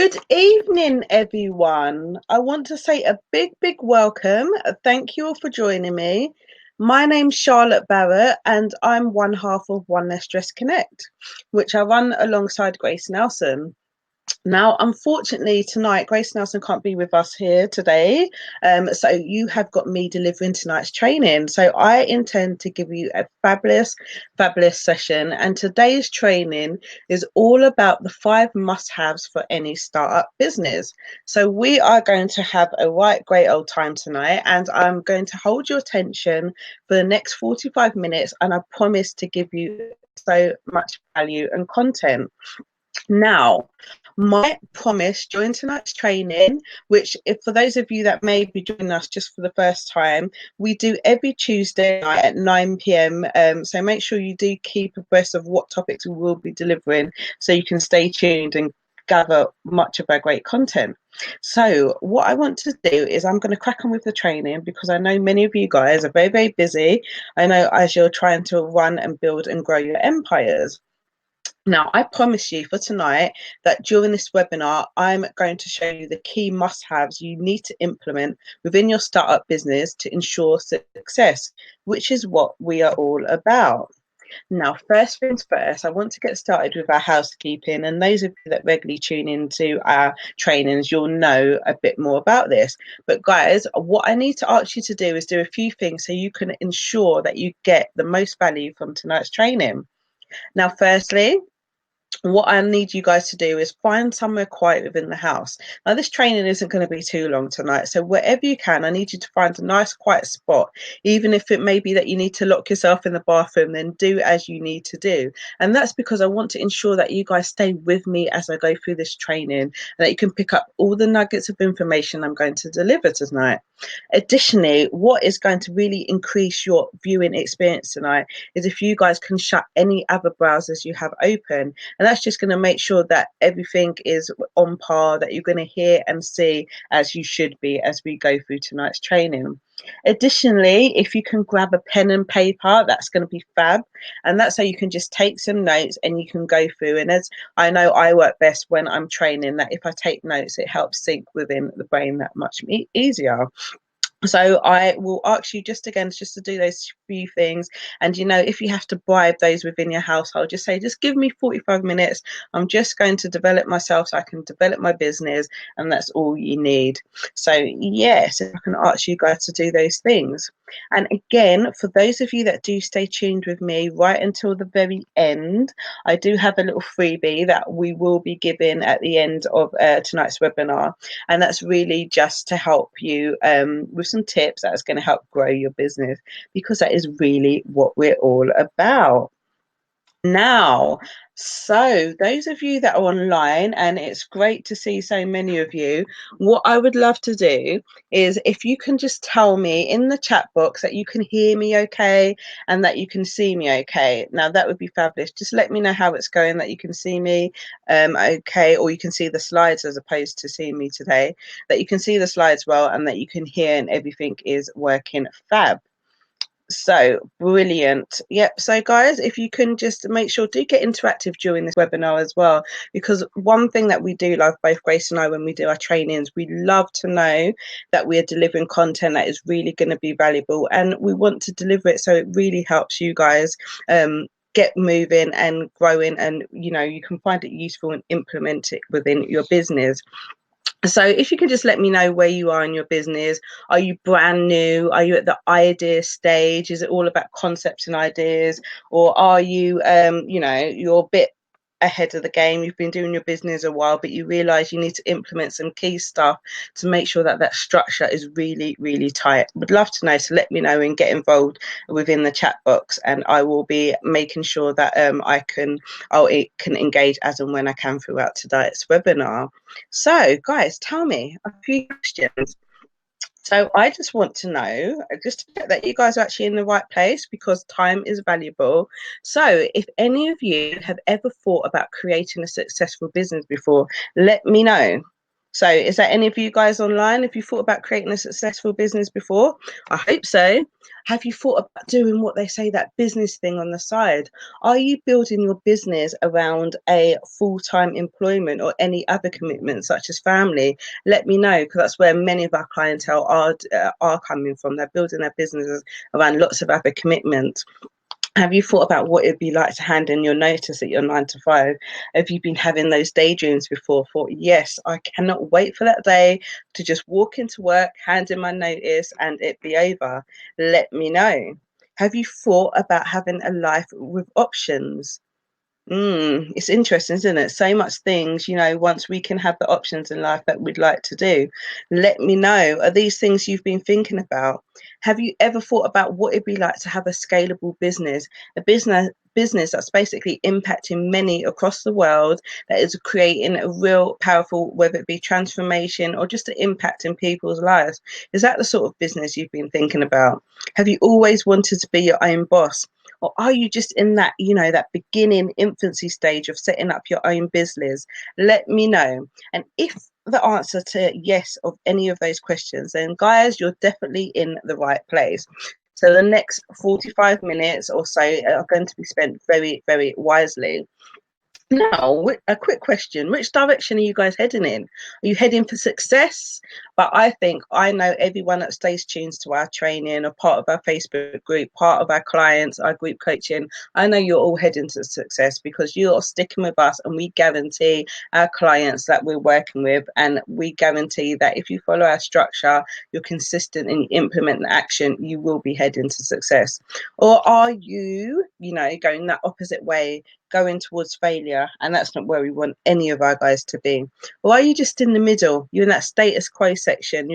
Good evening, everyone. I want to say a big welcome. Thank you all for joining me. My name's Charlotte Barrett, and I'm one half of One Less Stress Connect, which I run alongside Grace Nelson. Now, unfortunately, tonight, Grace Nelson can't be with us here today. So you have got me delivering tonight's training. So I intend to give you a fabulous session. And today's training is all about the 5 must-haves for any startup business. So we are going to have a great old time tonight. And I'm going to hold your attention for the next 45 minutes. And I promise to give you so much value and content. Now, my promise during tonight's training, which if for those of you that may be joining us just for the first time, we do every Tuesday night at 9 p.m. So make sure you do keep abreast of what topics we will be delivering so you can stay tuned and gather much of our great content. So what I want to do is I'm going to crack on with the training because I know many of you guys are very busy. I know as you're trying to run and build and grow your empires. Now, I promise you for tonight that during this webinar, I'm going to show you the key must-haves you need to implement within your startup business to ensure success, which is what we are all about. Now, first things first, I want to get started with our housekeeping. And those of you that regularly tune into our trainings, you'll know a bit more about this. But guys, what I need to ask you to do is do a few things so you can ensure that you get the most value from tonight's training. Now, firstly, what I need you guys to do is find somewhere quiet within the house. Now, this training isn't going to be too long tonight, so wherever you can, I need you to find a nice quiet spot. Even if it may be that you need to lock yourself in the bathroom, then do as you need to do. And that's because I want to ensure that you guys stay with me as I go through this training and that you can pick up all the nuggets of information I'm going to deliver tonight. Additionally, what is going to really increase your viewing experience tonight is if you guys can shut any other browsers you have open. And that's just going to make sure that everything is on par, that you're going to hear and see as you should be as we go through tonight's training. Additionally, if you can grab a pen and paper, that's going to be fab. And that's how you can just take some notes and you can go through. And as I know, I work best when I'm training, that if I take notes, it helps sync within the brain that much easier. So I will ask you just to do those few things. And, if you have to bribe those within your household, just say, just give me 45 minutes. I'm just going to develop myself so I can develop my business. And that's all you need. So, yes, if I can ask you guys to do those things. And again, for those of you that do stay tuned with me right until the very end, I do have a little freebie that we will be giving at the end of tonight's webinar. And that's really just to help you with some tips that's going to help grow your business, because that is really what we're all about. Now, so those of you that are online, and it's great to see so many of you, what I would love to do is if you can just tell me in the chat box that you can hear me okay and that you can see me okay. Now, that would be fabulous. Just let me know how it's going, that you can see me okay, or you can see the slides as opposed to seeing me today, that you can see the slides well and that you can hear and everything is working fab. So brilliant. Yep. So guys, if you can just make sure, do get interactive during this webinar as well, because one thing that we do love, both Grace and I, when we do our trainings, we love to know that we are delivering content that is really going to be valuable, and we want to deliver it so it really helps you guys get moving and growing, and you can find it useful and implement it within your business. So if you could just let me know where you are in your business. Are you brand new? Are you at the idea stage? Is it all about concepts and ideas? Or are you, you're a bit ahead of the game? You've been doing your business a while, but you realize you need to implement some key stuff to make sure that that structure is really tight. Would love to know. So let me know and get involved within the chat box, and I will be making sure that it can engage as and when I can throughout today's webinar. So, guys, tell me a few questions. So I just want to know, just to check that you guys are actually in the right place, because time is valuable. So if any of you have ever thought about creating a successful business before, let me know. So, is there any of you guys online? Have you thought about creating a successful business before? I hope so. Have you thought about doing what they say, that business thing on the side? Are you building your business around a full-time employment or any other commitments such as family? Let me know, because that's where many of our clientele are coming from. They're building their businesses around lots of other commitments. Have you thought about what it'd be like to hand in your notice at your 9 to 5? Have you been having those daydreams before? Thought, yes, I cannot wait for that day to just walk into work, hand in my notice, and it be over. Let me know. Have you thought about having a life with options? It's interesting, isn't it? So much things, once we can have the options in life that we'd like to do. Let me know. Are these things you've been thinking about? Have you ever thought about what it'd be like to have a scalable business, a business that's basically impacting many across the world, that is creating a real powerful, whether it be transformation or just an impact in people's lives? Is that the sort of business you've been thinking about? Have you always wanted to be your own boss? Or are you just in that, that beginning infancy stage of setting up your own business? Let me know. And if the answer to yes of any of those questions, then guys, you're definitely in the right place. So the next 45 minutes or so are going to be spent very, very wisely. Now, a quick question. Which direction are you guys heading in? Are you heading for success? But I know everyone that stays tuned to our training, a part of our Facebook group, part of our clients, our group coaching. I know you're all heading to success because you're sticking with us, and we guarantee our clients that we're working with, and we guarantee that if you follow our structure, you're consistent and you implement the action, you will be heading to success. Or are you, going that opposite way, going towards failure, and that's not where we want any of our guys to be? Or are you just in the middle? You're in that status quo section.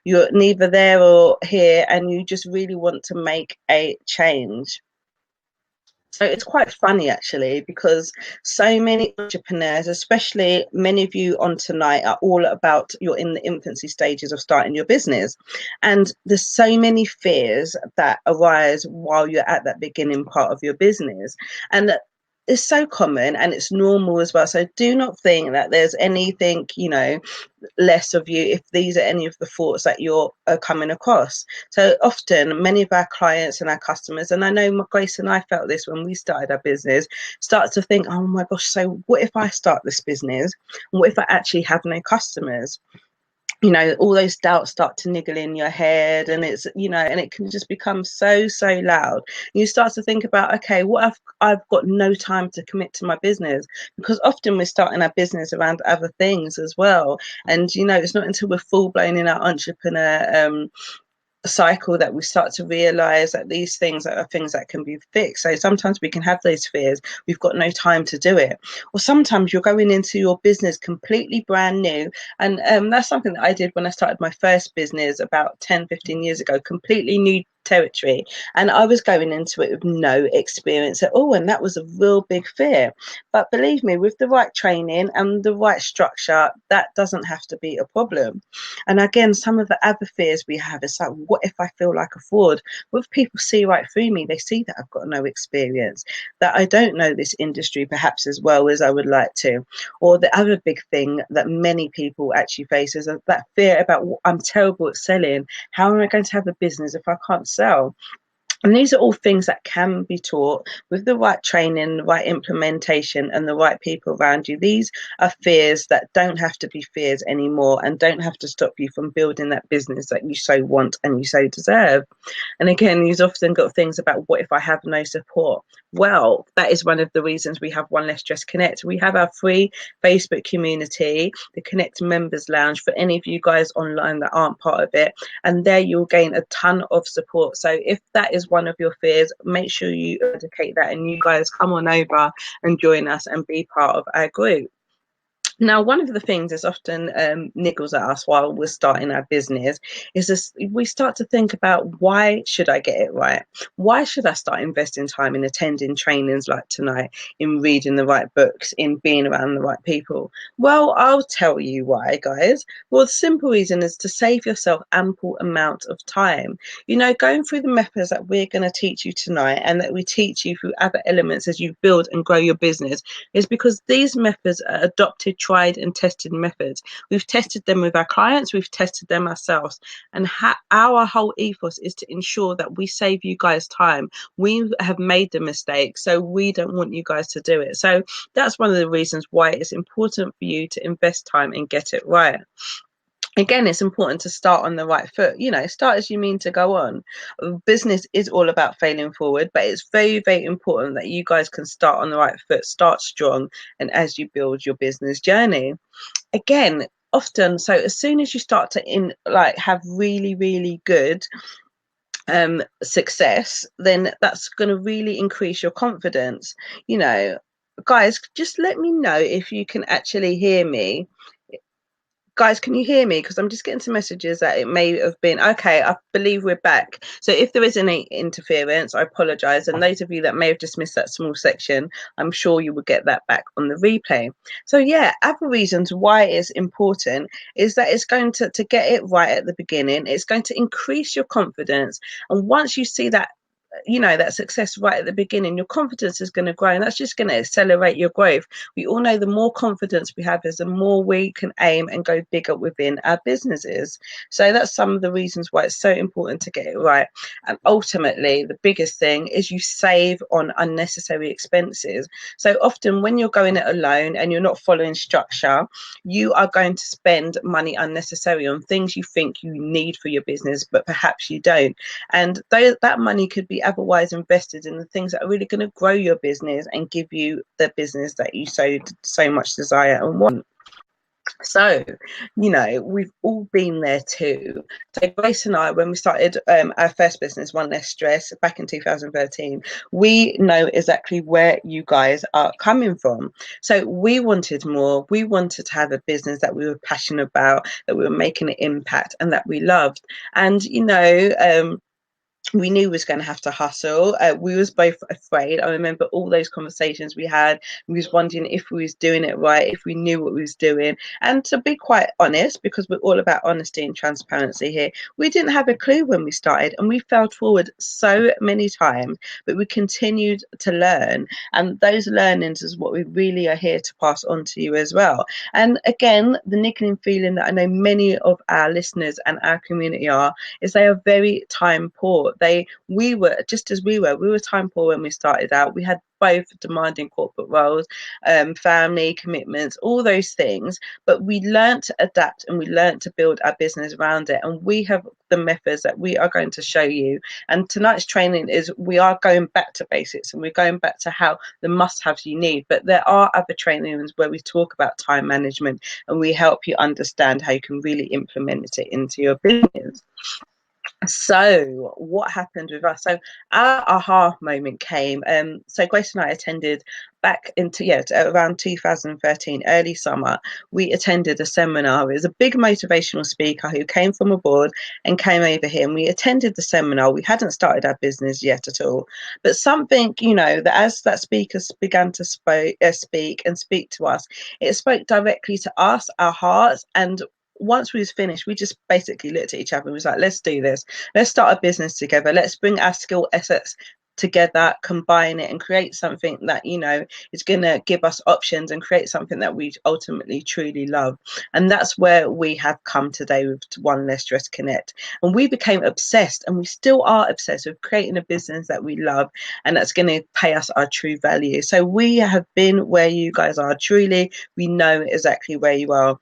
You're neither there or here, and you just really want to make a change. So it's quite funny actually, because so many entrepreneurs, especially many of you on tonight, are all about, you're in the infancy stages of starting your business. And there's so many fears that arise while you're at that beginning part of your business. And it's so common and it's normal as well. So do not think that there's anything, less of you if these are any of the thoughts that you're coming across. So often many of our clients and our customers, and I know Grace and I felt this when we started our business, start to think, oh my gosh, so what if I start this business? What if I actually have no customers? All those doubts start to niggle in your head, and and it can just become so loud. You start to think about, okay, what if I've got no time to commit to my business? Because often we're starting our business around other things as well. And it's not until we're full blown in our entrepreneur cycle that we start to realize that these things are things that can be fixed. So sometimes we can have those fears, we've got no time to do it. Or sometimes you're going into your business completely brand new, and that's something that I did when I started my first business about 10-15 years ago. Completely new territory, and I was going into it with no experience at all, and that was a real big fear. But believe me, with the right training and the right structure, that doesn't have to be a problem. And again, some of the other fears we have is like, what if I feel like a fraud? What if people see right through me? They see that I've got no experience, that I don't know this industry perhaps as well as I would like to. Or the other big thing that many people actually face is that fear about, I'm terrible at selling. How am I going to have a business if I can't sell? And these are all things that can be taught with the right training, the right implementation, and the right people around you. These are fears that don't have to be fears anymore, and don't have to stop you from building that business that you so want and you so deserve. And again, you've often got things about, what if I have no support? Well, that is one of the reasons we have One Less Stress Connect. We have our free Facebook community, the Connect Members Lounge, for any of you guys online that aren't part of it. And there you'll gain a ton of support. So if that is one of your fears, make sure you educate that, and you guys come on over and join us and be part of our group. Now, one of the things that's often niggles at us while we're starting our business is this: we start to think about, why should I get it right? Why should I start investing time in attending trainings like tonight, in reading the right books, in being around the right people? Well, I'll tell you why, guys. Well, the simple reason is to save yourself ample amount of time. Going through the methods that we're going to teach you tonight, and that we teach you through other elements as you build and grow your business, is because these methods are adopted, tried and tested methods. We've tested them with our clients, we've tested them ourselves, and our whole ethos is to ensure that we save you guys time. We have made the mistake, so we don't want you guys to do it. So that's one of the reasons why it's important for you to invest time and get it right. Again, it's important to start on the right foot. Start as you mean to go on. Business is all about failing forward, but it's very, very important that you guys can start on the right foot, start strong, and as you build your business journey. Again, often, so as soon as you start to have really, really good success, then that's going to really increase your confidence. Guys, just let me know if you can actually hear me. Guys, can you hear me? Because I'm just getting some messages that it may have been okay. I believe we're back. So if there is any interference, I apologize. And those of you that may have just missed that small section, I'm sure you will get that back on the replay. So yeah, other reasons why it's important is that it's going to get it right at the beginning. It's going to increase your confidence. And once you see that that success right at the beginning, your confidence is going to grow, and that's just going to accelerate your growth. We all know the more confidence we have is the more we can aim and go bigger within our businesses. So that's some of the reasons why it's so important to get it right. And ultimately, the biggest thing is you save on unnecessary expenses. So often when you're going it alone and you're not following structure, you are going to spend money unnecessarily on things you think you need for your business, but perhaps you don't. And that money could be otherwise invested in the things that are really going to grow your business and give you the business that you so much desire and want. So, we've all been there too. So Grace and I, when we started our first business, One Less Stress, back in 2013, we know exactly where you guys are coming from. So we wanted more. We wanted to have a business that we were passionate about, that we were making an impact, and that we loved. And, we knew we was going to have to hustle. We was both afraid. I remember all those conversations we had. We was wondering if we was doing it right, if we knew what we was doing. And to be quite honest, because we're all about honesty and transparency here, we didn't have a clue when we started, and we failed forward so many times, but we continued to learn. And those learnings is what we really are here to pass on to you as well. And again, the niggling feeling that I know many of our listeners and our community is they are very time poor. We were just as we were time poor when we started out. We had both demanding corporate roles, family commitments, all those things, but we learned to adapt and we learned to build our business around it. And we have the methods that we are going to show you. And tonight's training is we are going back to basics, and we're going back to how the must-haves you need. But there are other trainings where we talk about time management, and we help you understand how you can really implement it into your business. So what happened with us? So our aha moment came. So Grace and I attended back into around 2013, early summer. We attended a seminar. It was a big motivational speaker who came from abroad and came over here, and we attended the seminar. We hadn't started our business yet at all, but something, that as that speaker began to speak and speak to us, it spoke directly to us, our hearts. And once we was finished, we just basically looked at each other and was like, let's do this. Let's start a business together. Let's bring our skill assets together, combine it, and create something that, is going to give us options and create something that we ultimately truly love. And that's where we have come today with One Less Stress Connect. And we became obsessed, and we still are obsessed with creating a business that we love and that's going to pay us our true value. So we have been where you guys are truly. We know exactly where you are.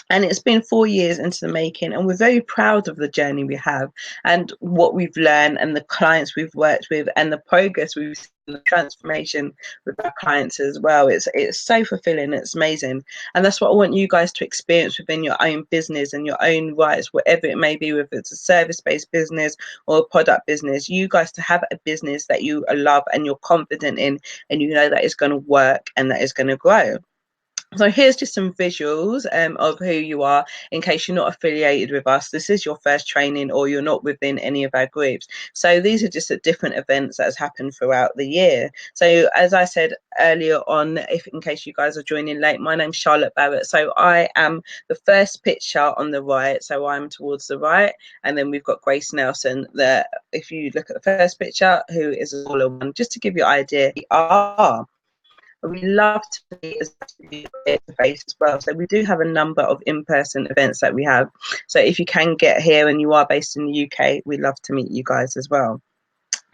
And it's been 4 years into the making, and we're very proud of the journey we have and what we've learned and the clients we've worked with and the progress we've seen, the transformation with our clients as well. It's so fulfilling. It's amazing. And that's what I want you guys to experience within your own business and your own rights, whatever it may be, whether it's a service-based business or a product business. You guys to have a business that you love and you're confident in, and you know that it's going to work and that it's going to grow. So here's just some visuals of who you are in case you're not affiliated with us. This is your first training or you're not within any of our groups. So these are just different events that has happened throughout the year. So as I said earlier on, in case you guys are joining late, my name's Charlotte Barrett. So I am the first picture on the right. So I'm towards the right. And then we've got Grace Nelson there. If you look at the first picture, who is all in one, just to give you an idea, we are. We love to meet as face to face as well. So we do have a number of in-person events that we have. So if you can get here and you are based in the UK, we'd love to meet you guys as well.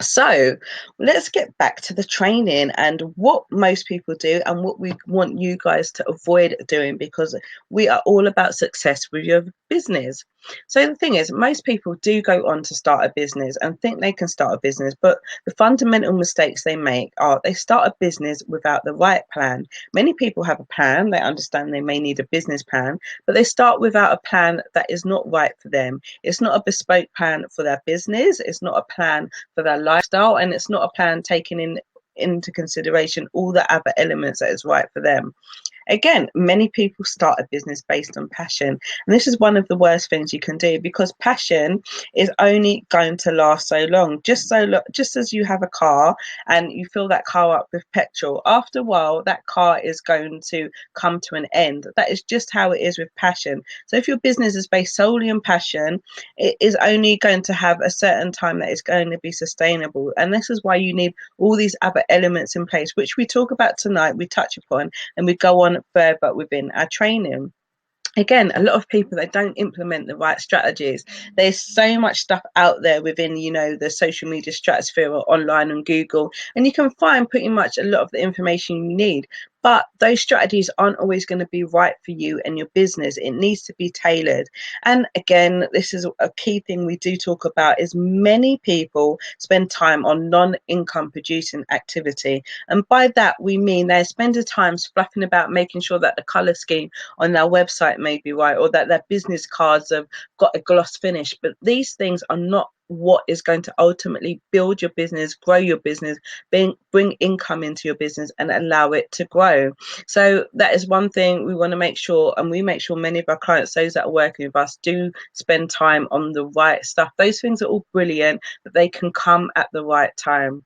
So let's get back to the training and what most people do and what we want you guys to avoid doing, because we are all about success with your business. So the thing is, most people do go on to start a business and think they can start a business, but the fundamental mistakes they make are they start a business without the right plan. Many people have a plan, they understand they may need a business plan, but they start without a plan that is not right for them. It's not a bespoke plan for their business, it's not a plan for their lifestyle, and it's not a plan taking into consideration all the other elements that is right for them. Again, many people start a business based on passion, and this is one of the worst things you can do, because passion is only going to last so long. Just as you have a car and you fill that car up with petrol, after a while that car is going to come to an end. That is just how it is with passion. So if your business is based solely on passion, it is only going to have a certain time that is going to be sustainable, and this is why you need all these other elements in place, which we talk about tonight, we touch upon, and we go on further within our training. Again, a lot of people, they don't implement the right strategies. There's so much stuff out there within, the social media stratosphere or online on Google, and you can find pretty much a lot of the information you need, but those strategies aren't always going to be right for you and your business. It needs to be tailored. And again, this is a key thing we do talk about, is many people spend time on non-income producing activity, and by that we mean they spend the time fluffing about, making sure that the color scheme on their website may be right, or that their business cards have got a gloss finish. But these things are not what is going to ultimately build your business, grow your business, bring income into your business and allow it to grow. So that is one thing we want to make sure, and we make sure many of our clients, those that are working with us, do spend time on the right stuff. Those things are all brilliant, but they can come at the right time.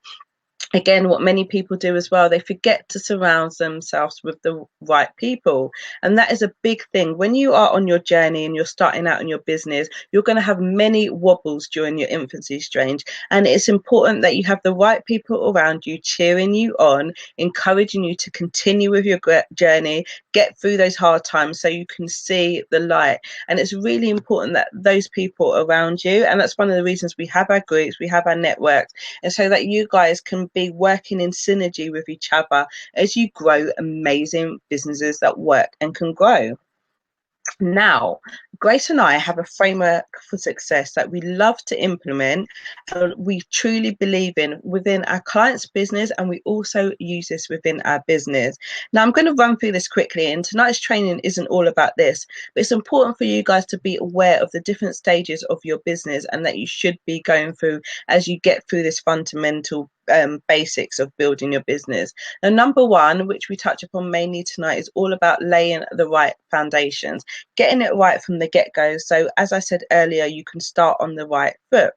Again, what many people do as well, they forget to surround themselves with the right people, and that is a big thing. When you are on your journey and you're starting out in your business, you're going to have many wobbles during your infancy stage, and it's important that you have the right people around you, cheering you on, encouraging you to continue with your journey, get through those hard times so you can see the light. And it's really important that those people around you, and that's one of the reasons we have our groups, we have our networks, and so that you guys can be working in synergy with each other as you grow amazing businesses that work and can grow. Now, Grace and I have a framework for success that we love to implement, and we truly believe in within our clients' business, and we also use this within our business. Now, I'm going to run through this quickly, and tonight's training isn't all about this, but it's important for you guys to be aware of the different stages of your business and that you should be going through as you get through this fundamental basics of building your business. Now, number one, which we touch upon mainly tonight, is all about laying the right foundations, getting it right from the get-go. So as I said earlier, you can start on the right foot.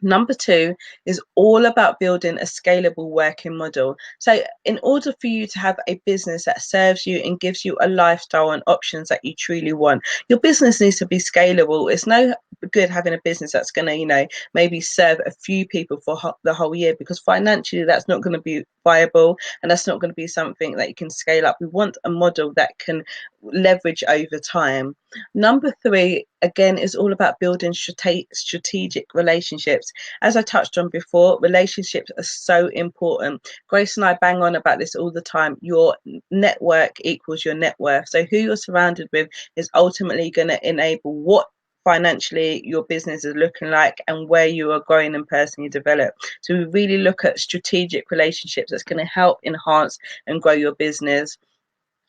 Number two is all about building a scalable working model. So in order for you to have a business that serves you and gives you a lifestyle and options that you truly want, your business needs to be scalable. It's no good having a business that's going to, maybe serve a few people for the whole year, because financially that's not going to be viable, and that's not going to be something that you can scale up. We want a model that can leverage over time. Number three, again, is all about building strategic relationships. As I touched on before, relationships are so important. Grace and I bang on about this all the time. Your network equals your net worth. So who you're surrounded with is ultimately going to enable what financially your business is looking like and where you are growing and personally develop. So we really look at strategic relationships that's going to help enhance and grow your business.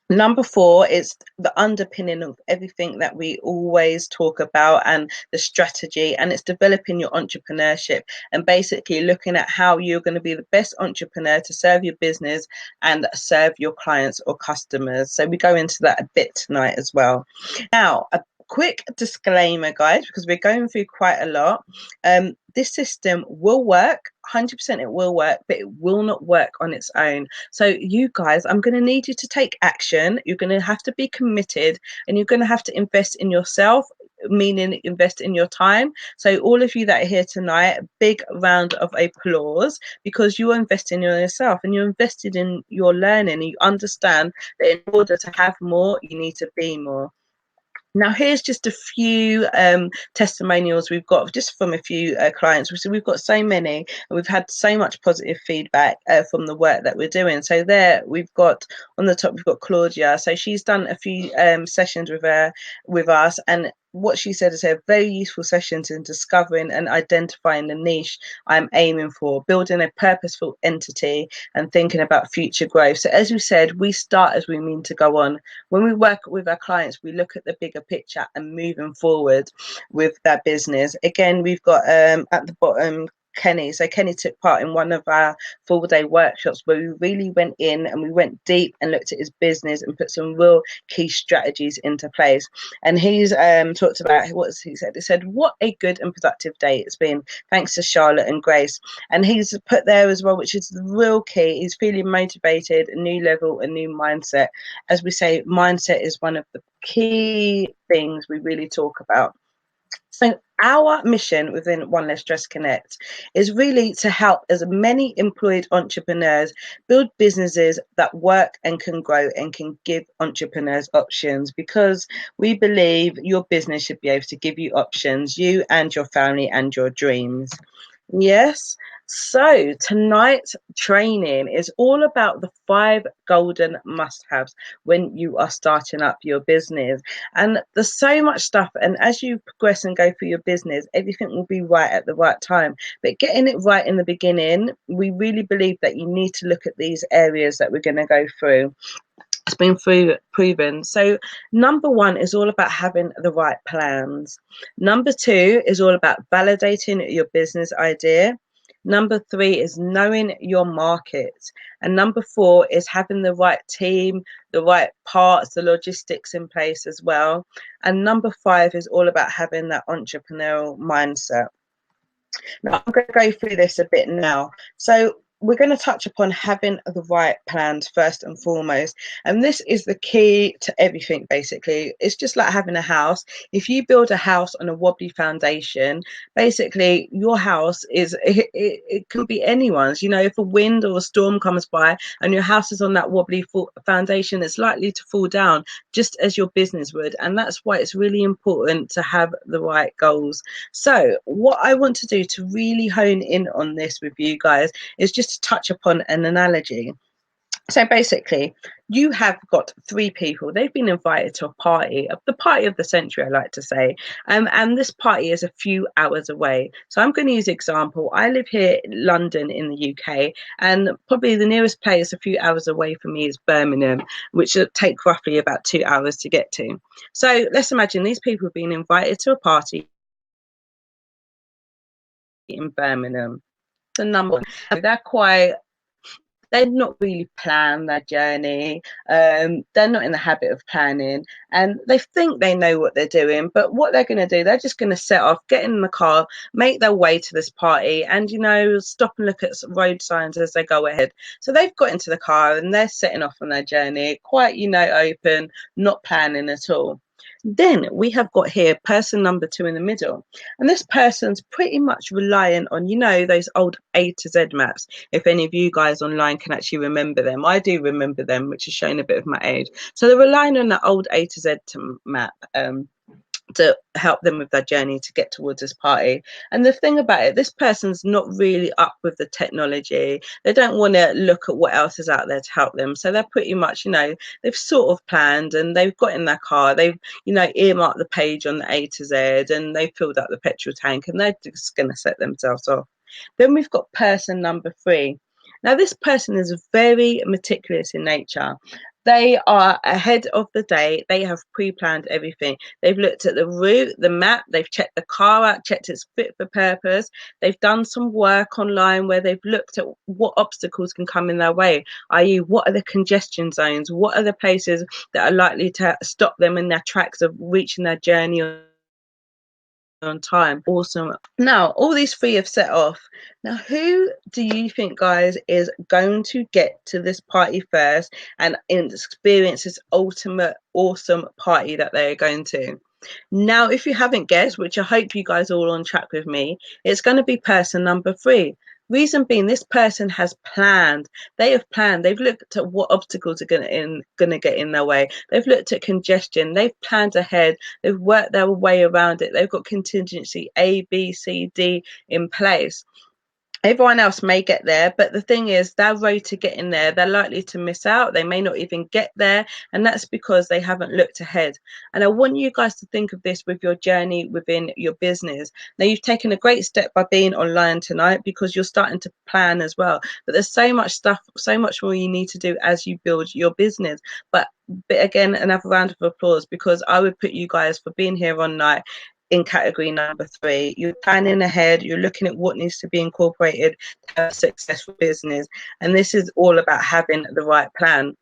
Number four is the underpinning of everything that we always talk about, and the strategy, and it's developing your entrepreneurship and basically looking at how you're going to be the best entrepreneur to serve your business and serve your clients or customers. So we go into that a bit tonight as well. Now, a quick disclaimer, guys, because we're going through quite a lot. This system will work, 100% it will work, but it will not work on its own. So you guys, I'm going to need you to take action. You're going to have to be committed, and you're going to have to invest in yourself meaning invest in your time. So all of you that are here tonight, big round of applause, because you're investing in yourself and you're invested in your learning, and you understand that in order to have more, you need to be more. Now, here's just a few testimonials we've got just from a few clients. So we've got so many, and we've had so much positive feedback from the work that we're doing. So there, we've got on the top, we've got Claudia. So she's done a few sessions with us, and what she said is a very useful sessions in discovering and identifying the niche I'm aiming for, building a purposeful entity and thinking about future growth. So as we said, we start as we mean to go on. When we work with our clients, we look at the bigger picture and moving forward with that business. Again, we've got at the bottom Kenny. So Kenny took part in one of our full-day workshops where we really went in and we went deep and looked at his business and put some real key strategies into place. And he's talked about what he said. He said, "What a good and productive day it's been, thanks to Charlotte and Grace." And he's put there as well, which is the real key. He's feeling motivated, a new level, a new mindset. As we say, mindset is one of the key things we really talk about. So our mission within One Less Stress Connect is really to help as many employed entrepreneurs build businesses that work and can grow and can give entrepreneurs options, because we believe your business should be able to give you options, you and your family and your dreams. Yes. So tonight's training is all about the 5 golden must-haves when you are starting up your business. And there's so much stuff. And as you progress and go through your business, everything will be right at the right time. But getting it right in the beginning, we really believe that you need to look at these areas that we're going to go through. It's been proven. So number 1 is all about having the right plans. Number 2 is all about validating your business idea. Number 3 is knowing your market. And number 4 is having the right team, the right parts, the logistics in place as well. And number 5 is all about having that entrepreneurial mindset. Now, I'm going to go through this a bit now. So we're going to touch upon having the right plans first and foremost. And this is the key to everything, basically. It's just like having a house. If you build a house on a wobbly foundation, basically your house it can be anyone's. You know, if a wind or a storm comes by and your house is on that wobbly foundation, it's likely to fall down, just as your business would. And that's why it's really important to have the right goals. So what I want to do to really hone in on this with you guys is just to touch upon an analogy. So basically, you have got 3 people. They've been invited to a party, the party of the century, I like to say. And this party is a few hours away. So I'm going to use an example. I live here in London in the UK, and probably the nearest place a few hours away from me is Birmingham, which will take roughly about 2 hours to get to. So let's imagine these people have been invited to a party in Birmingham. The number, they're not really plan their journey. They're not in the habit of planning, and they think they know what they're doing. But what they're going to do, they're just going to set off, get in the car, make their way to this party, and stop and look at road signs as they go ahead. So they've got into the car and they're setting off on their journey, quite open, not planning at all. Then we have got here person number 2 in the middle, and this person's pretty much relying on those old A to Z maps. If any of you guys online can actually remember them, I do remember them, which is showing a bit of my age. So they're relying on that old A to Z map to help them with their journey to get towards this party. And the thing about it, this person's not really up with the technology. They don't want to look at what else is out there to help them. So they're pretty much, they've sort of planned, and they've got in their car, they've, earmarked the page on the A to Z, and they've filled up the petrol tank, and they're just going to set themselves off. Then we've got person number 3. Now, this person is very meticulous in nature. They are ahead of the day. They have pre-planned everything. They've looked at the route, the map, they've checked the car out, checked it's fit for purpose. They've done some work online where they've looked at what obstacles can come in their way, i.e. what are the congestion zones, what are the places that are likely to stop them in their tracks of reaching their journey on time. Awesome. Now, all these 3 have set off. Now, who do you think, guys, is going to get to this party first and experience this ultimate awesome party that they're going to? Now, if you haven't guessed, which I hope you guys are all on track with me, it's going to be person number 3. Reason being, this person has planned. They have planned. They've looked at what obstacles are going to get in their way. They've looked at congestion. They've planned ahead. They've worked their way around it. They've got contingency A, B, C, D in place. Everyone else may get there, but the thing is, their road to getting there, they're likely to miss out. They may not even get there, and that's because they haven't looked ahead. And I want you guys to think of this with your journey within your business. Now, you've taken a great step by being online tonight because you're starting to plan as well. But there's so much stuff, so much more you need to do as you build your business. But again, another round of applause, because I would put you guys for being here on night in category number 3. You're planning ahead, you're looking at what needs to be incorporated to have a successful business, and this is all about having the right plan.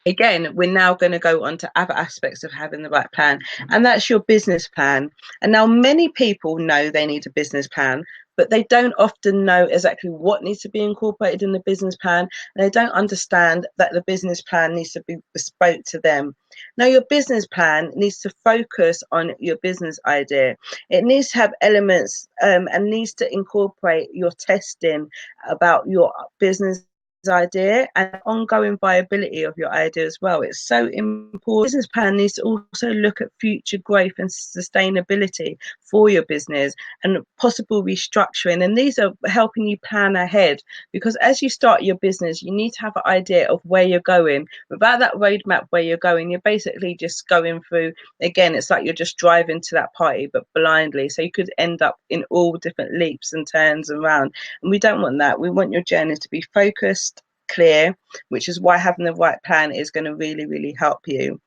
Again, we're now going to go on to other aspects of having the right plan, and that's your business plan. And now many people know they need a business plan, but they don't often know exactly what needs to be incorporated in the business plan, and they don't understand that the business plan needs to be bespoke to them. Now, your business plan needs to focus on your business idea. It needs to have elements and needs to incorporate your testing about your business idea and ongoing viability of your idea as well. It's so important. Business plan needs to also look at future growth and sustainability for your business and possible restructuring, and these are helping you plan ahead, because as you start your business you need to have an idea of where you're going. Without that roadmap where you're going, you're basically just going through, again, it's like you're just driving to that party but blindly, so you could end up in all different leaps and turns around, and we don't want that. We want your journey to be focused, clear, which is why having the right plan is going to really help you.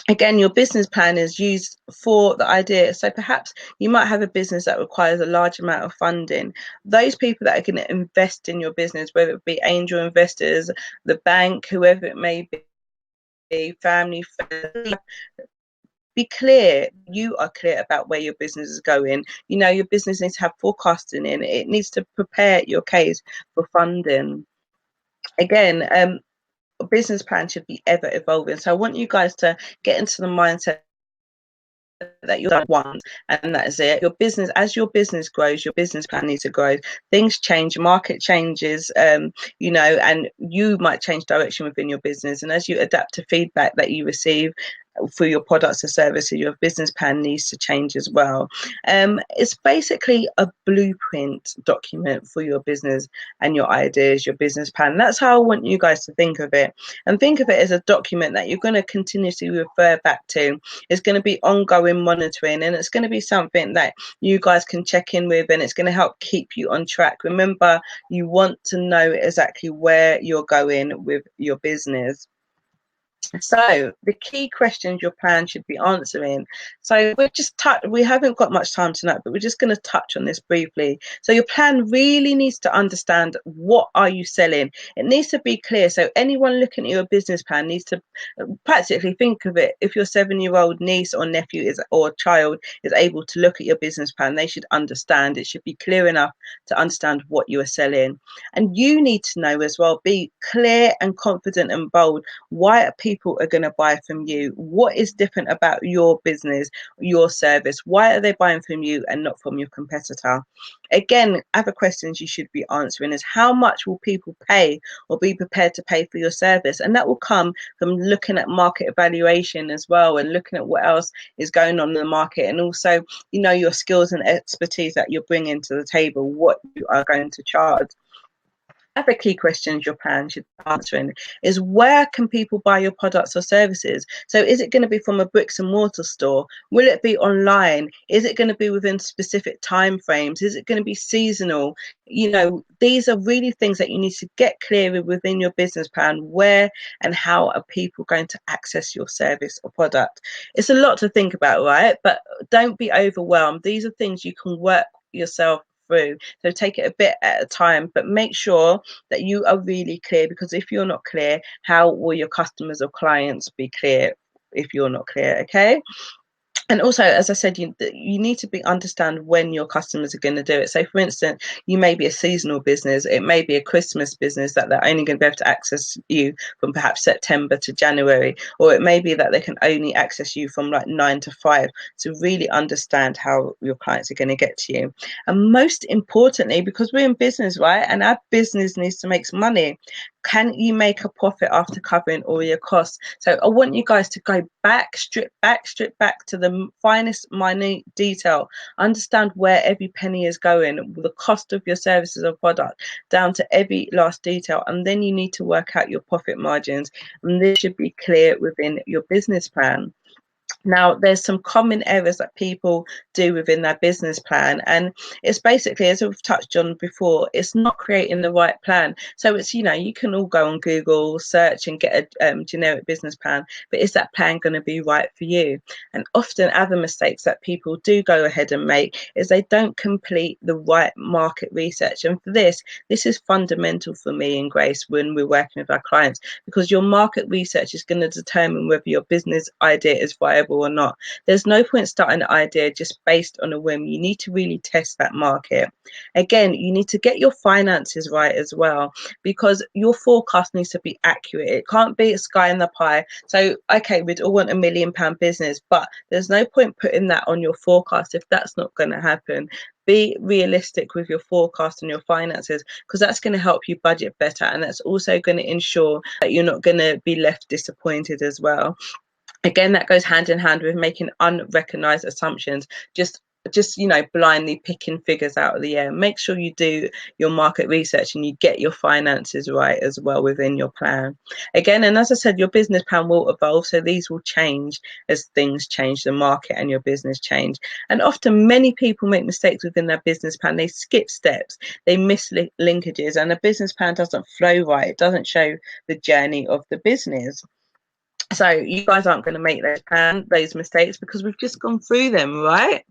Again, your business plan is used for the idea. So perhaps you might have a business that requires a large amount of funding. Those people that are going to invest in your business, whether it be angel investors, the bank, whoever it may be, family, friends, be clear. You are clear about where your business is going. You know, your business needs to have forecasting in it. It needs to prepare your case for funding. Again, a business plan should be ever evolving. So I want you guys to get into the mindset that you're done once and that is it. Your business, as your business grows, your business plan needs to grow. Things change, market changes, you know, and you might change direction within your business, and as you adapt to feedback that you receive for your products or services, your business plan needs to change as well. It's basically a blueprint document for your business and your ideas, your business plan. That's how I want you guys to think of it, and think of it as a document that you're going to continuously refer back to. It's going to be ongoing monitoring, and it's going to be something that you guys can check in with, and it's going to help keep you on track. Remember, you want to know exactly where you're going with your business. So the key questions your plan should be answering. So we haven't got much time tonight, but we're just going to touch on this briefly. So your plan really needs to understand, what are you selling? It needs to be clear. So anyone looking at your business plan needs to practically think of it. If your 7-year-old niece or nephew or child is able to look at your business plan, they should understand. It should be clear enough to understand what you are selling. And you need to know as well, be clear and confident and bold. Why are people going to buy from you? What is different about your business, your service? Why are they buying from you and not from your competitor? Again, other questions you should be answering is, how much will people pay or be prepared to pay for your service? And that will come from looking at market evaluation as well, and looking at what else is going on in the market, and also, you know, your skills and expertise that you're bringing to the table, what you are going to charge. Other key questions your plan should be answering is, where can people buy your products or services? So is it going to be from a bricks and mortar store? Will it be online? Is it going to be within specific time frames? Is it going to be seasonal? You know, these are really things that you need to get clear with within your business plan. Where and how are people going to access your service or product? It's a lot to think about, right? But don't be overwhelmed. These are things you can work yourself through. So take it a bit at a time, but make sure that you are really clear, because if you're not clear, how will your customers or clients be clear if you're not clear? Okay. And also, as I said, you need to understand when your customers are going to do it. So, for instance, you may be a seasonal business. It may be a Christmas business that they're only going to be able to access you from perhaps September to January, or it may be that they can only access you from like 9 to 5. To really understand how your clients are going to get to you, and most importantly, because we're in business, right, and our business needs to make some money. Can you make a profit after covering all your costs? So I want you guys to go back, strip back to the finest minute detail. Understand where every penny is going, the cost of your services or product, down to every last detail. And then you need to work out your profit margins. And this should be clear within your business plan. Now, there's some common errors that people do within their business plan, and it's basically, as we've touched on before, it's not creating the right plan. So it's, you can all go on Google, search and get a generic business plan, but is that plan going to be right for you? And often other mistakes that people do go ahead and make is they don't complete the right market research. And for this is fundamental for me and Grace when we're working with our clients, because your market research is going to determine whether your business idea is viable or not. There's no point starting an idea just based on a whim. You need to really test that market. Again, you need to get your finances right as well, because your forecast needs to be accurate. It can't be a sky in the pie. So, okay, we'd all want £1 million business, but there's no point putting that on your forecast if that's not going to happen. Be realistic with your forecast and your finances, because that's going to help you budget better, and that's also going to ensure that you're not going to be left disappointed as well. Again, that goes hand in hand with making unrecognized assumptions. Just blindly picking figures out of the air. Make sure you do your market research and you get your finances right as well within your plan. Again, and as I said, your business plan will evolve, so these will change as things change, the market and your business change. And often many people make mistakes within their business plan. They skip steps, they miss linkages, and a business plan doesn't flow right. It doesn't show the journey of the business. So you guys aren't going to make those mistakes, because we've just gone through them, right?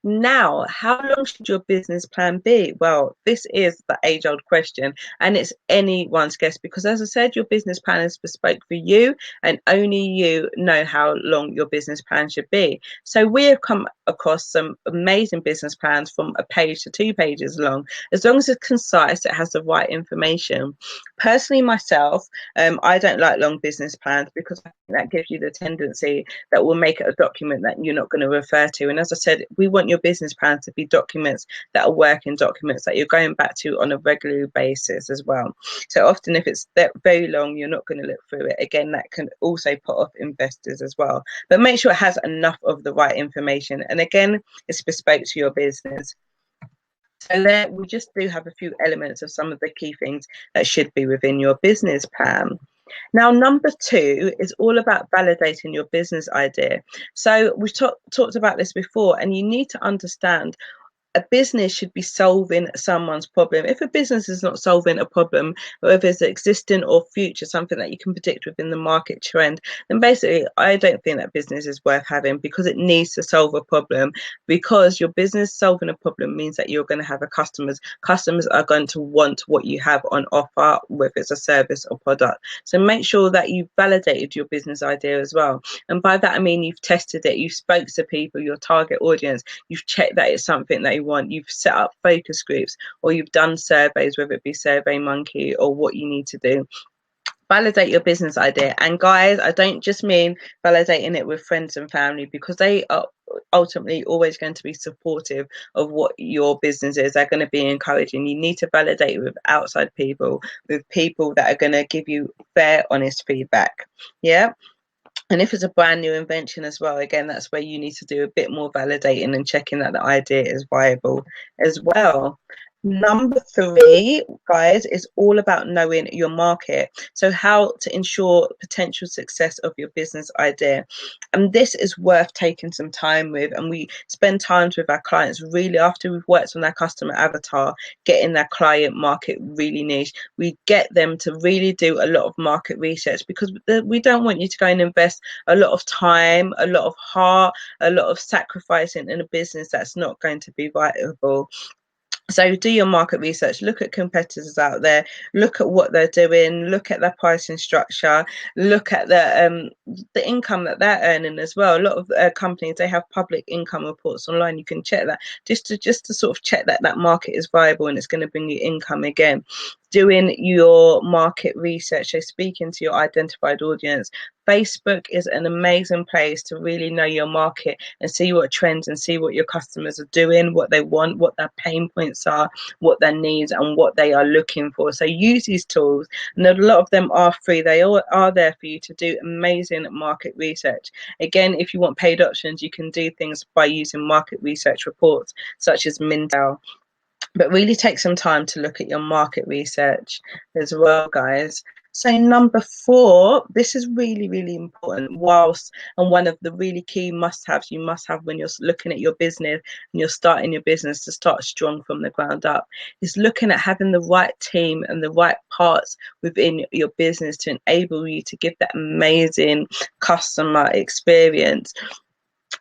Now, how long should your business plan be? Well, this is the age-old question, and it's anyone's guess, because as I said, your business plan is bespoke for you, and only you know how long your business plan should be. So we have come across some amazing business plans from a page to 2 pages long. As long as it's concise, it has the right information. Personally, myself, I don't like long business plans, because I think that gives you the tendency that will make it a document that you're not going to refer to. And as I said, we want your business plan to be documents that are working documents that you're going back to on a regular basis as well. So often if it's very long, you're not going to look through it. Again, that can also put off investors as well. But make sure it has enough of the right information. And again, it's bespoke to your business. So there, we just do have a few elements of some of the key things that should be within your business plan. Now, number 2 is all about validating your business idea. So we've talked about this before, and you need to understand a business should be solving someone's problem. If a business is not solving a problem, whether it's existing or future, something that you can predict within the market trend, then basically I don't think that business is worth having, because it needs to solve a problem. Because your business solving a problem means that you're going to have customers are going to want what you have on offer, whether it's a service or product. So make sure that you've validated your business idea as well. And by that I mean you've tested it, you've spoke to people, your target audience, you've checked that it's something that you want, you've set up focus groups, or you've done surveys, whether it be SurveyMonkey or what you need to do. Validate your business idea. And guys, I don't just mean validating it with friends and family, because they are ultimately always going to be supportive of what your business is. They're going to be encouraging. You need to validate it with outside people, with people that are going to give you fair, honest feedback. Yeah. And if it's a brand new invention as well, again, that's where you need to do a bit more validating and checking that the idea is viable as well. Number 3, guys, is all about knowing your market. So how to ensure potential success of your business idea. And this is worth taking some time with. And we spend times with our clients really after we've worked on their customer avatar, getting their client market really niche. We get them to really do a lot of market research, because we don't want you to go and invest a lot of time, a lot of heart, a lot of sacrificing in a business that's not going to be viable. So do your market research, look at competitors out there, look at what they're doing, look at their pricing structure, look at the income that they're earning as well. A lot of companies, they have public income reports online. You can check that just to sort of check that that market is viable and it's going to bring you income again. Doing your market research, so speaking to your identified audience. Facebook is an amazing place to really know your market and see what trends and see what your customers are doing, what they want, what their pain points are, what their needs and what they are looking for. So use these tools, and a lot of them are free. They all are there for you to do amazing market research. Again, if you want paid options, you can do things by using market research reports such as Mindell. But really take some time to look at your market research as well, guys. So number 4, this is really, really important, whilst and one of the really key must-haves you must have when you're looking at your business and you're starting your business to start strong from the ground up, is looking at having the right team and the right parts within your business to enable you to give that amazing customer experience.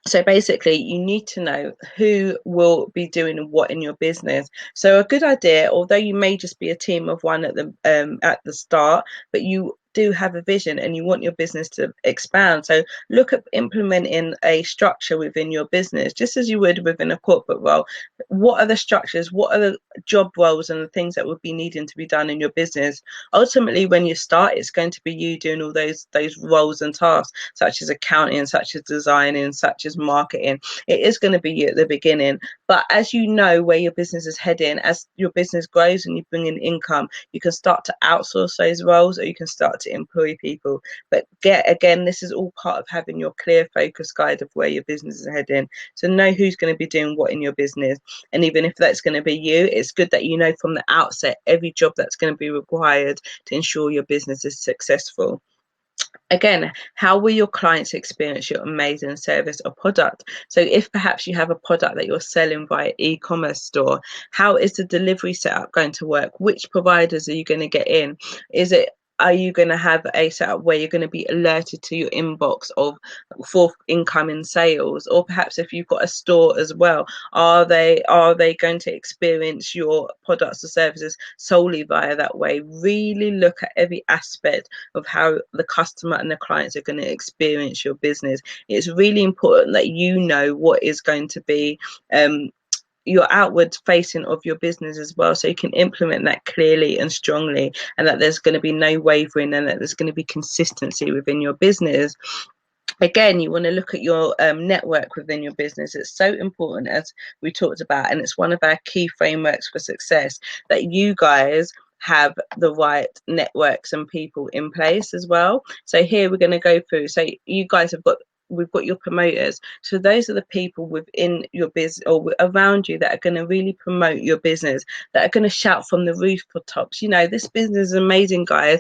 So basically, you need to know who will be doing what in your business. So a good idea, although you may just be a team of one at the start, but you do have a vision and you want your business to expand. So look at implementing a structure within your business, just as you would within a corporate role. What are the structures? What are the job roles and the things that would be needing to be done in your business? Ultimately, when you start, it's going to be you doing all those roles and tasks, such as accounting, such as designing, such as marketing. It is going to be you at the beginning, but as you know where your business is heading, as your business grows and you bring in income, you can start to outsource those roles, or you can start to employ people. But again, this is all part of having your clear focus guide of where your business is heading. So know who's going to be doing what in your business. And even if that's going to be you, it's good that you know from the outset every job that's going to be required to ensure your business is successful. Again, how will your clients experience your amazing service or product? So if perhaps you have a product that you're selling via e-commerce store, how is the delivery setup going to work? Which providers are you going to get in? Are you going to have a setup where you're going to be alerted to your inbox of for incoming sales? Or perhaps if you've got a store as well, are they going to experience your products or services solely via that way? Really look at every aspect of how the customer and the clients are going to experience your business. It's really important that you know what is going to be your outward facing of your business as well, so you can implement that clearly and strongly, and that there's going to be no wavering and that there's going to be consistency within your business. Again, you want to look at your network within your business. It's so important, as we talked about, and it's one of our key frameworks for success, that you guys have the right networks and people in place as well. So here we're going to go through, so you guys have got, we've got your promoters. So those are the people within your business or around you that are going to really promote your business, that are going to shout from the rooftops, you know, this business is amazing, guys.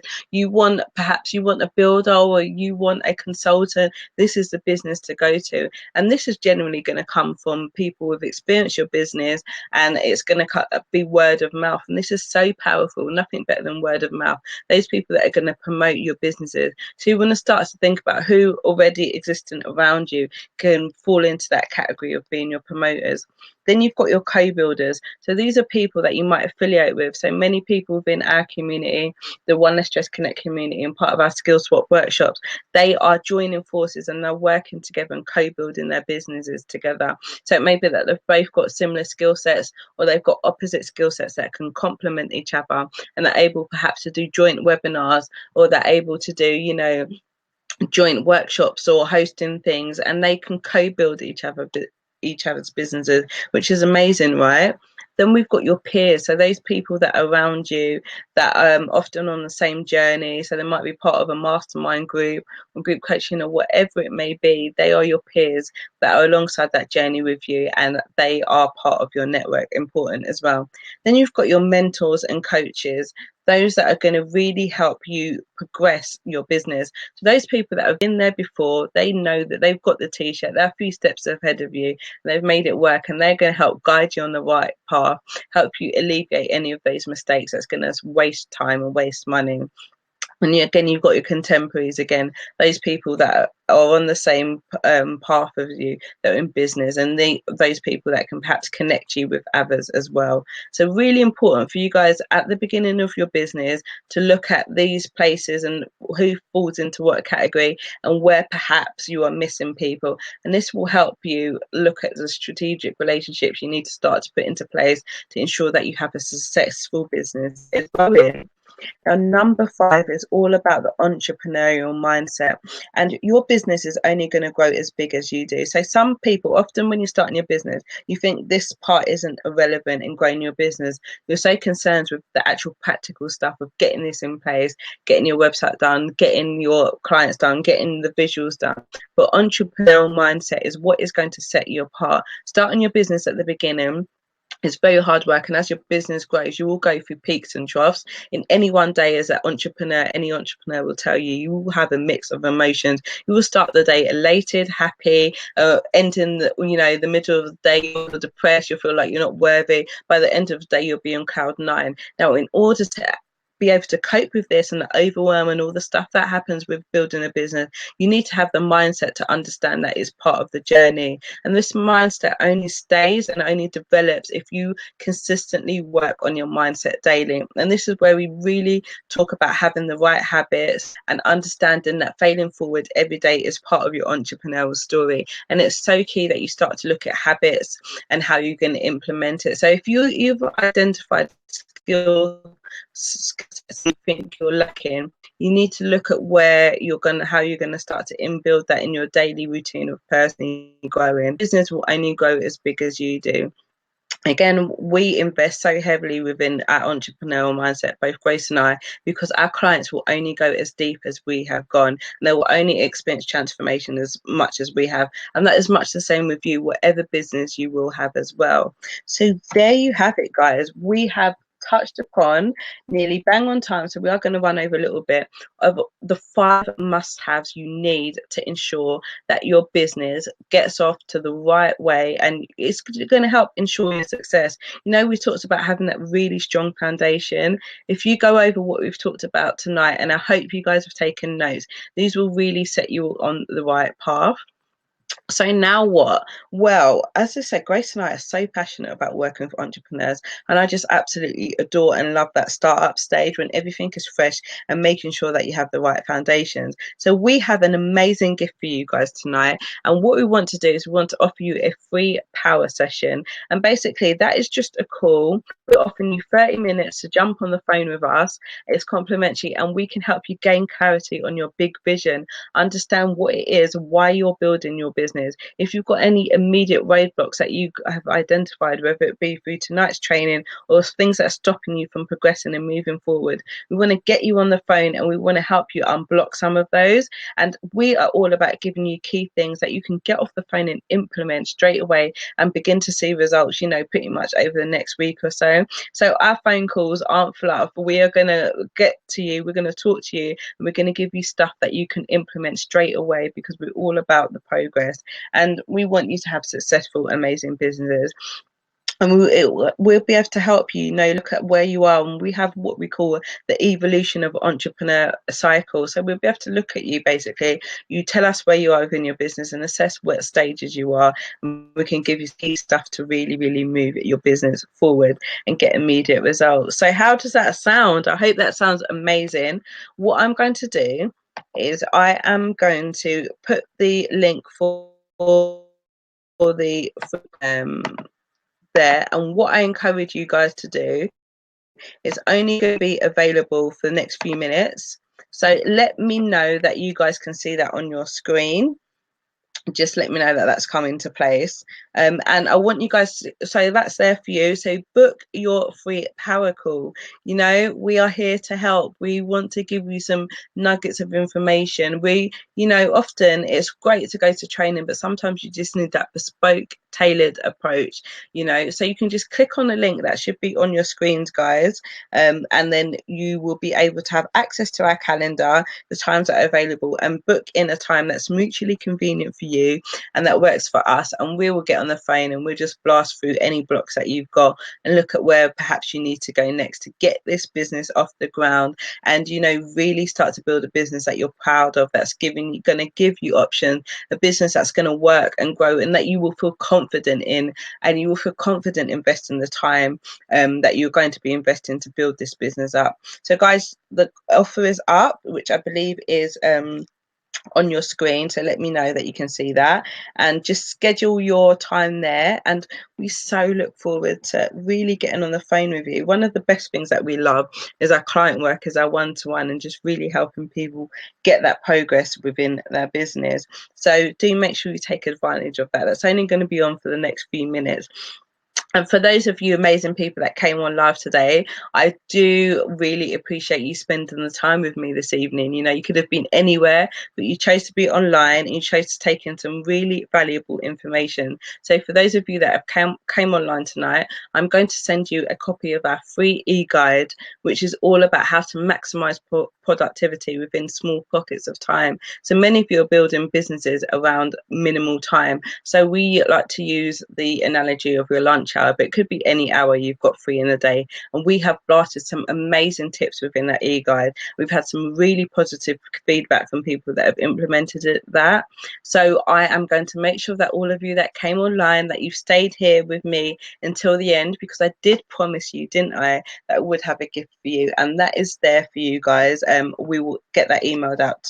Perhaps you want a builder or you want a consultant, this is the business to go to. And this is generally going to come from people with experience your business, and it's going to be word of mouth. And this is so powerful, nothing better than word of mouth. Those people that are going to promote your businesses. So you want to start to think about who already existing around you can fall into that category of being your promoters. Then you've got your co-builders. So these are people that you might affiliate with. So many people within our community, the One Less Stress Connect community, and part of our skill swap workshops, they are joining forces and they're working together and co-building their businesses together. So it may be that they've both got similar skill sets, or they've got opposite skill sets that can complement each other, and they're able perhaps to do joint webinars, or they're able to do, you know, joint workshops or hosting things, and they can co-build each other's businesses, which is amazing, right? Then we've got your peers, so those people that are around you that are often on the same journey. So they might be part of a mastermind group or group coaching or whatever it may be. They are your peers that are alongside that journey with you, and they are part of your network, important as well. Then you've got your mentors and coaches, those that are going to really help you progress your business. So those people that have been there before, they know that they've got the t-shirt, they're a few steps ahead of you, they've made it work, and they're going to help guide you on the right path, help you alleviate any of those mistakes that's going to waste time and waste money. And again, you've got your contemporaries again, those people that are on the same path as you, that are in business, and those people that can perhaps connect you with others as well. So really important for you guys at the beginning of your business to look at these places and who falls into what category and where perhaps you are missing people. And this will help you look at the strategic relationships you need to start to put into place to ensure that you have a successful business. It's growing. Now, number 5 is all about the entrepreneurial mindset, and your business is only going to grow as big as you do. So, some people, often when you're starting your business, you think this part isn't irrelevant in growing your business. You're so concerned with the actual practical stuff of getting this in place, getting your website done, getting your clients done, getting the visuals done. But entrepreneurial mindset is what is going to set you apart. Starting your business at the beginning, it's very hard work, and as your business grows, you will go through peaks and troughs. In any one day, as an entrepreneur, any entrepreneur will tell you, you will have a mix of emotions. You will start the day elated, happy, ending the middle of the day, you're depressed, you'll feel like you're not worthy. By the end of the day, you'll be on cloud 9. Now, in order to be able to cope with this and the overwhelm and all the stuff that happens with building a business, you need to have the mindset to understand that it's part of the journey. And this mindset only stays and only develops if you consistently work on your mindset daily. And this is where we really talk about having the right habits and understanding that failing forward every day is part of your entrepreneurial story. And it's so key that you start to look at habits and how you can implement it. So if you've identified skills you think you're lacking, you need to look at how you're gonna start to inbuild that in your daily routine of personally growing. Business will only grow as big as you do. Again, we invest so heavily within our entrepreneurial mindset, both Grace and I, because our clients will only go as deep as we have gone, and they will only experience transformation as much as we have. And that is much the same with you, whatever business you will have as well. So there you have it, guys. We have touched upon nearly bang on time, so we are going to run over a little bit of the 5 must-haves you need to ensure that your business gets off to the right way, and it's going to help ensure your success. We talked about having that really strong foundation. If you go over what we've talked about tonight, and I hope you guys have taken notes, these will really set you on the right path. So now what? Well, as I said, Grace and I are so passionate about working with entrepreneurs, and I just absolutely adore and love that startup stage when everything is fresh and making sure that you have the right foundations. So we have an amazing gift for you guys tonight, and what we want to do is we want to offer you a free power session, and basically that is just a call. We're offering you 30 minutes to jump on the phone with us. It's complimentary, and we can help you gain clarity on your big vision, understand what it is, why you're building your business. If you've got any immediate roadblocks that you have identified, whether it be through tonight's training or things that are stopping you from progressing and moving forward, we want to get you on the phone and we want to help you unblock some of those. And we are all about giving you key things that you can get off the phone and implement straight away and begin to see results, pretty much over the next week or so. So our phone calls aren't fluff. We are going to get to you, we're going to talk to you, and we're going to give you stuff that you can implement straight away, because we're all about the progress and we want you to have successful, amazing businesses. And we'll be able to help you, look at where you are. And we have what we call the evolution of entrepreneur cycle. So we'll be able to look at you, basically. You tell us where you are within your business and assess what stages you are. And we can give you key stuff to really, really move your business forward and get immediate results. So how does that sound? I hope that sounds amazing. What I'm going to do is I am going to put the link for the there, and what I encourage you guys to do is only going to be available for the next few minutes. So let me know that you guys can see that on your screen. Just let me know that that's come into place, and I want you guys so that's there for you. So book your free power call. We are here to help. We want to give you some nuggets of information. Often it's great to go to training, but sometimes you just need that bespoke, tailored approach. So you can just click on the link that should be on your screens, guys, and then you will be able to have access to our calendar, the times that are available, and book in a time that's mutually convenient for you and that works for us, and we will get on on the phone and we'll just blast through any blocks that you've got and look at where perhaps you need to go next to get this business off the ground and, you know, really start to build a business that you're proud of, that's going to give you options, a business that's going to work and grow and that you will feel confident in, and you will feel confident investing the time that you're going to be investing to build this business up. So guys, the offer is up, which I believe is on your screen, so let me know that you can see that and just schedule your time there, and we so look forward to really getting on the phone with you. One of the best things that we love is our client work, is our one-to-one, and just really helping people get that progress within their business. So do make sure you take advantage of that. That's only going to be on for the next few minutes. And for those of you amazing people that came on live today, I do really appreciate you spending the time with me this evening. You know, you could have been anywhere, but you chose to be online and you chose to take in some really valuable information. So for those of you that have came online tonight, I'm going to send you a copy of our free e-guide, which is all about how to maximize productivity within small pockets of time. So many of you are building businesses around minimal time. So we like to use the analogy of your lunch hour, but it could be any hour you've got free in a day. And we have blasted some amazing tips within that e-guide. We've had some really positive feedback from people that have implemented that. So I am going to make sure that all of you that came online, that you've stayed here with me until the end, because I did promise you, didn't I, that I would have a gift for you, and that is there for you guys. We will get that emailed out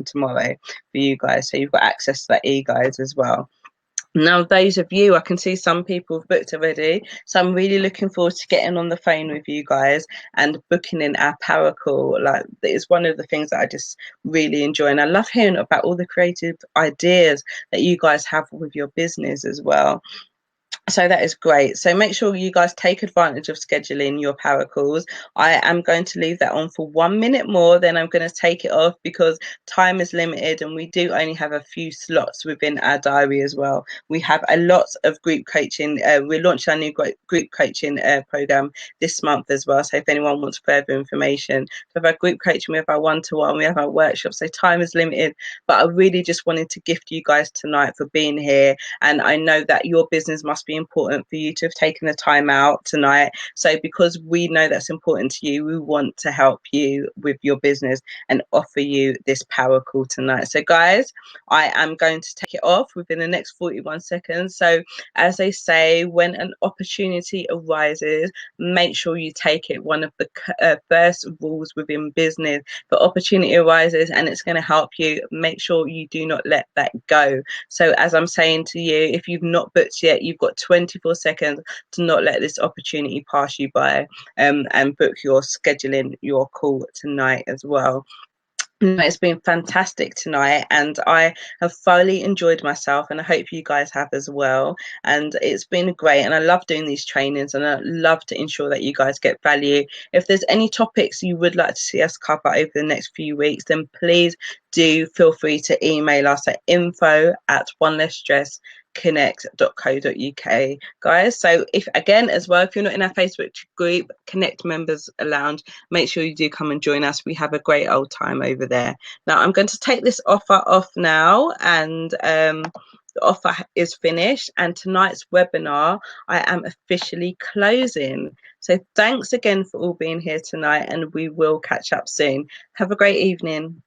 tomorrow for you guys, so you've got access to that e-guide as well. Now, those of you, I can see some people have booked already, so I'm really looking forward to getting on the phone with you guys and booking in our power call. Like, it's one of the things that I just really enjoy, and I love hearing about all the creative ideas that you guys have with your business as well. So that is great. So make sure you guys take advantage of scheduling your power calls. I am going to leave that on for 1 minute more, then I'm going to take it off because time is limited and we do only have a few slots within our diary as well. We have a lot of group coaching. We launched our new group coaching program this month as well. So if anyone wants further information, we have our group coaching, we have our one-to-one, we have our workshop. So time is limited, but I really just wanted to gift you guys tonight for being here. And I know that your business must be important for you to have taken the time out tonight. So because we know that's important to you, we want to help you with your business and offer you this power call tonight. So guys, I am going to take it off within the next 41 seconds. So as they say, when an opportunity arises, make sure you take it. One of the first rules within business, the opportunity arises and it's going to help you, make sure you do not let that go. So as I'm saying to you, if you've not booked yet, you've got 24 seconds to not let this opportunity pass you by, and book your scheduling your call tonight as well. It's been fantastic tonight and I have thoroughly enjoyed myself, and I hope you guys have as well. And it's been great, and I love doing these trainings and I love to ensure that you guys get value. If there's any topics you would like to see us cover over the next few weeks, then please do feel free to email us at info@onelessstressconnect.co.uk, guys. So if again as well, if you're not in our Facebook group, Connect Members Lounge, make sure you do come and join us. We have a great old time over there. Now I'm going to take this offer off now, and the offer is finished, and tonight's webinar I am officially closing. So thanks again for all being here tonight, and we will catch up soon. Have a great evening.